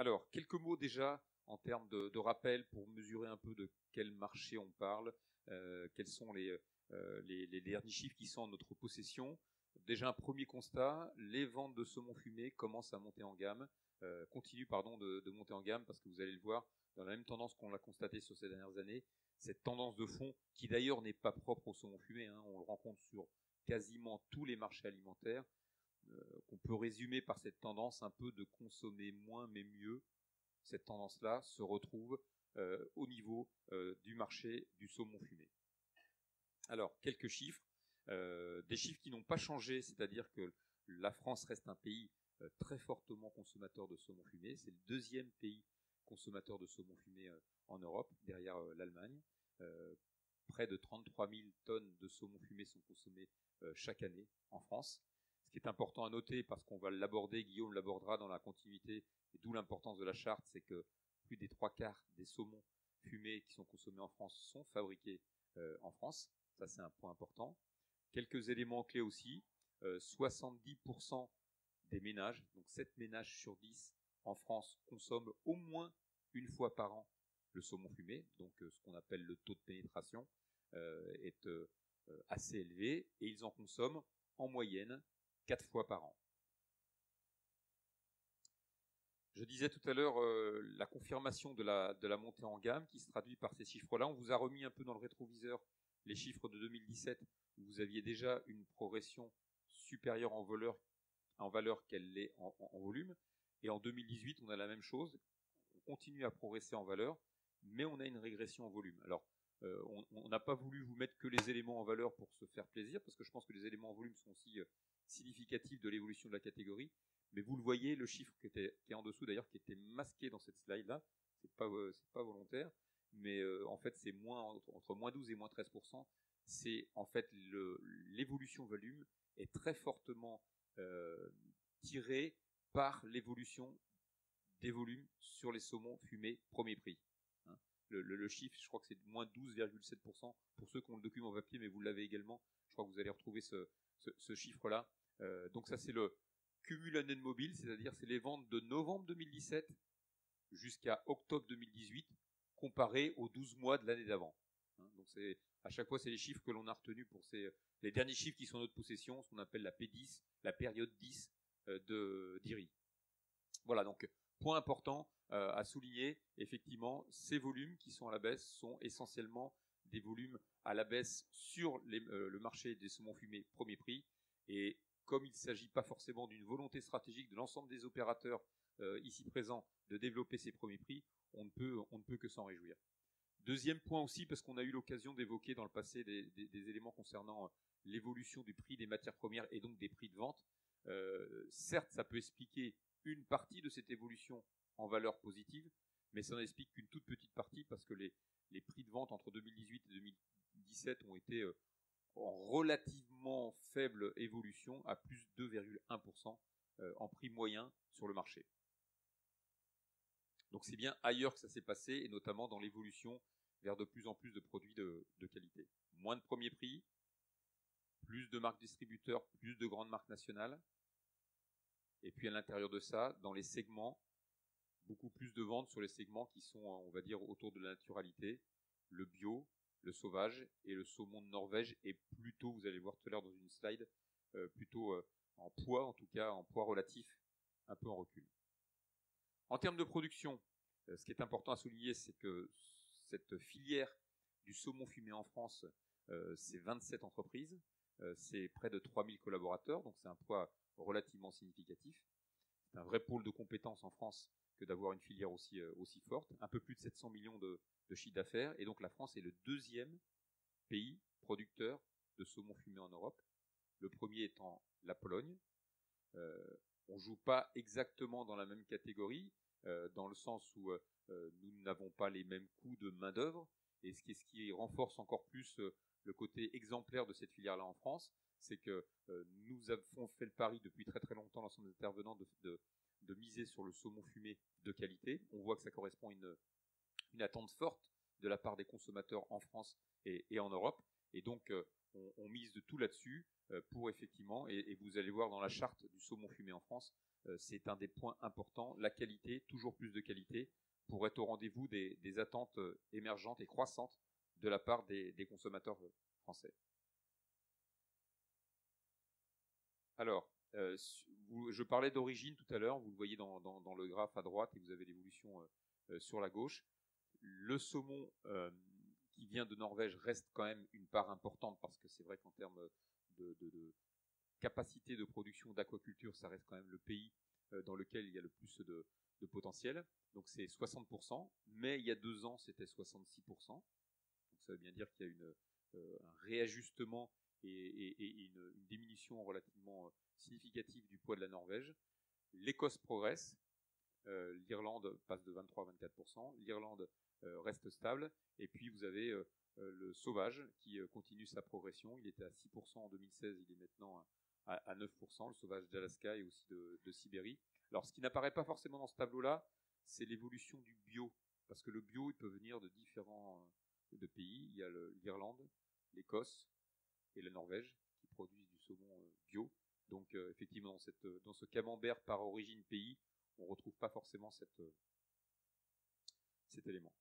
Alors, quelques mots déjà en termes de rappel pour mesurer un peu de quel marché on parle, quels sont les derniers chiffres qui sont en notre possession. Déjà un premier constat, les ventes de saumon fumé commencent à monter en gamme, continuent de monter en gamme, parce que vous allez le voir, dans la même tendance qu'on l'a constaté sur ces dernières années, cette tendance de fond, qui d'ailleurs n'est pas propre au saumon fumé, hein, on le rencontre sur quasiment tous les marchés alimentaires, qu'on peut résumer par cette tendance un peu de consommer moins mais mieux. Cette tendance-là se retrouve au niveau du marché du saumon fumé. Alors, quelques chiffres, des chiffres qui n'ont pas changé, c'est-à-dire que la France reste un pays très fortement consommateur de saumon fumé. C'est le deuxième pays consommateur de saumon fumé en Europe, derrière l'Allemagne. Près de 33 000 tonnes de saumon fumé sont consommées chaque année en France. Ce qui est important à noter, parce qu'on va l'aborder, Guillaume l'abordera dans la continuité, et d'où l'importance de la charte, c'est que plus des 3/4 des saumons fumés qui sont consommés en France sont fabriqués en France. Ça, c'est un point important. Quelques éléments clés aussi. 70% des ménages, donc 7 ménages sur 10 en France, consomment au moins une fois par an le saumon fumé. Donc ce qu'on appelle le taux de pénétration est assez élevé, et ils en consomment en moyenne 4 fois par an. Je disais tout à l'heure la confirmation de la montée en gamme qui se traduit par ces chiffres-là. On vous a remis un peu dans le rétroviseur les chiffres de 2017, où vous aviez déjà une progression supérieure en valeur qu'elle l'est en volume. Et en 2018, on a la même chose. On continue à progresser en valeur, mais on a une régression en volume. Alors, on n'a pas voulu vous mettre que les éléments en valeur pour se faire plaisir, parce que je pense que les éléments en volume sont aussi significatifs de l'évolution de la catégorie. Mais vous le voyez, le chiffre qui est en dessous d'ailleurs, qui était masqué dans cette slide-là, c'est pas volontaire, mais en fait c'est entre moins 12 et moins 13%. C'est en fait l'évolution volume est très fortement tirée par l'évolution des volumes sur les saumons fumés premier prix. Hein. Le chiffre, je crois que c'est moins 12,7% pour ceux qui ont le document papier, mais vous l'avez également. Je crois que vous allez retrouver ce chiffre-là. Donc ça, c'est le cumul annuel mobile, c'est-à-dire c'est les ventes de novembre 2017 jusqu'à octobre 2018 comparées aux 12 mois de l'année d'avant. Hein, donc à chaque fois, c'est les chiffres que l'on a retenus pour les derniers chiffres qui sont en notre possession, ce qu'on appelle la P10, la période 10 d'IRI. Voilà, donc point important à souligner, effectivement, ces volumes qui sont à la baisse sont essentiellement des volumes à la baisse sur le marché des saumons fumés premier prix, et comme il ne s'agit pas forcément d'une volonté stratégique de l'ensemble des opérateurs ici présents de développer ces premiers prix, on ne peut que s'en réjouir. Deuxième point aussi, parce qu'on a eu l'occasion d'évoquer dans le passé des éléments concernant l'évolution du prix des matières premières et donc des prix de vente. Certes, ça peut expliquer une partie de cette évolution en valeur positive, mais ça n'en explique qu'une toute petite partie, parce que les prix de vente entre 2018 et 2017 ont été en relativement faible évolution, à plus 2,1% en prix moyen sur le marché. Donc c'est bien ailleurs que ça s'est passé, et notamment dans l'évolution vers de plus en plus de produits de qualité. Moins de premiers prix, plus de marques distributeurs, plus de grandes marques nationales, et puis à l'intérieur de ça, dans les segments, beaucoup plus de ventes sur les segments qui sont, on va dire, autour de la naturalité, le bio, le sauvage et le saumon de Norvège, et plutôt, vous allez voir tout à l'heure dans une slide, plutôt en poids, en tout cas en poids relatif, un peu en recul. En termes de production, ce qui est important à souligner, c'est que cette filière du saumon fumé en France, c'est 27 entreprises, c'est près de 3000 collaborateurs, donc c'est un poids relativement significatif. C'est un vrai pôle de compétences en France que d'avoir une filière aussi forte, un peu plus de 700 millions de chiffre d'affaires, et donc la France est le deuxième pays producteur de saumon fumé en Europe, le premier étant la Pologne. On joue pas exactement dans la même catégorie, dans le sens où nous n'avons pas les mêmes coûts de main d'œuvre, et ce qui renforce encore plus le côté exemplaire de cette filière-là en France, c'est que nous avons fait le pari depuis très très longtemps, l'ensemble des intervenants, de miser sur le saumon fumé de qualité. On voit que ça correspond à une attente forte de la part des consommateurs en France et en Europe, et donc on mise de tout là-dessus. pour effectivement, et vous allez voir dans la charte du saumon fumé en France, c'est un des points importants, la qualité, toujours plus de qualité, pour être au rendez-vous des attentes émergentes et croissantes de la part des consommateurs français. Alors, je parlais d'origine tout à l'heure, vous le voyez dans le graphe à droite, et vous avez l'évolution sur la gauche. Le saumon qui vient de Norvège reste quand même une part importante, parce que c'est vrai qu'en termes de capacité de production d'aquaculture, ça reste quand même le pays dans lequel il y a le plus de potentiel. Donc c'est 60%, mais il y a 2 ans, c'était 66%. Donc ça veut bien dire qu'il y a un réajustement et une diminution relativement significative du poids de la Norvège. L'Écosse progresse, l'Irlande passe de 23 à 24%, l'Irlande reste stable, et puis vous avez le sauvage qui continue sa progression. Il était à 6% en 2016, il est maintenant à 9%, le sauvage d'Alaska et aussi de Sibérie. Alors ce qui n'apparaît pas forcément dans ce tableau-là, c'est l'évolution du bio, parce que le bio, il peut venir de différents pays. Il y a l'Irlande, l'Écosse et la Norvège qui produisent du saumon bio. Donc effectivement, dans ce camembert par origine pays, on ne retrouve pas forcément cet élément.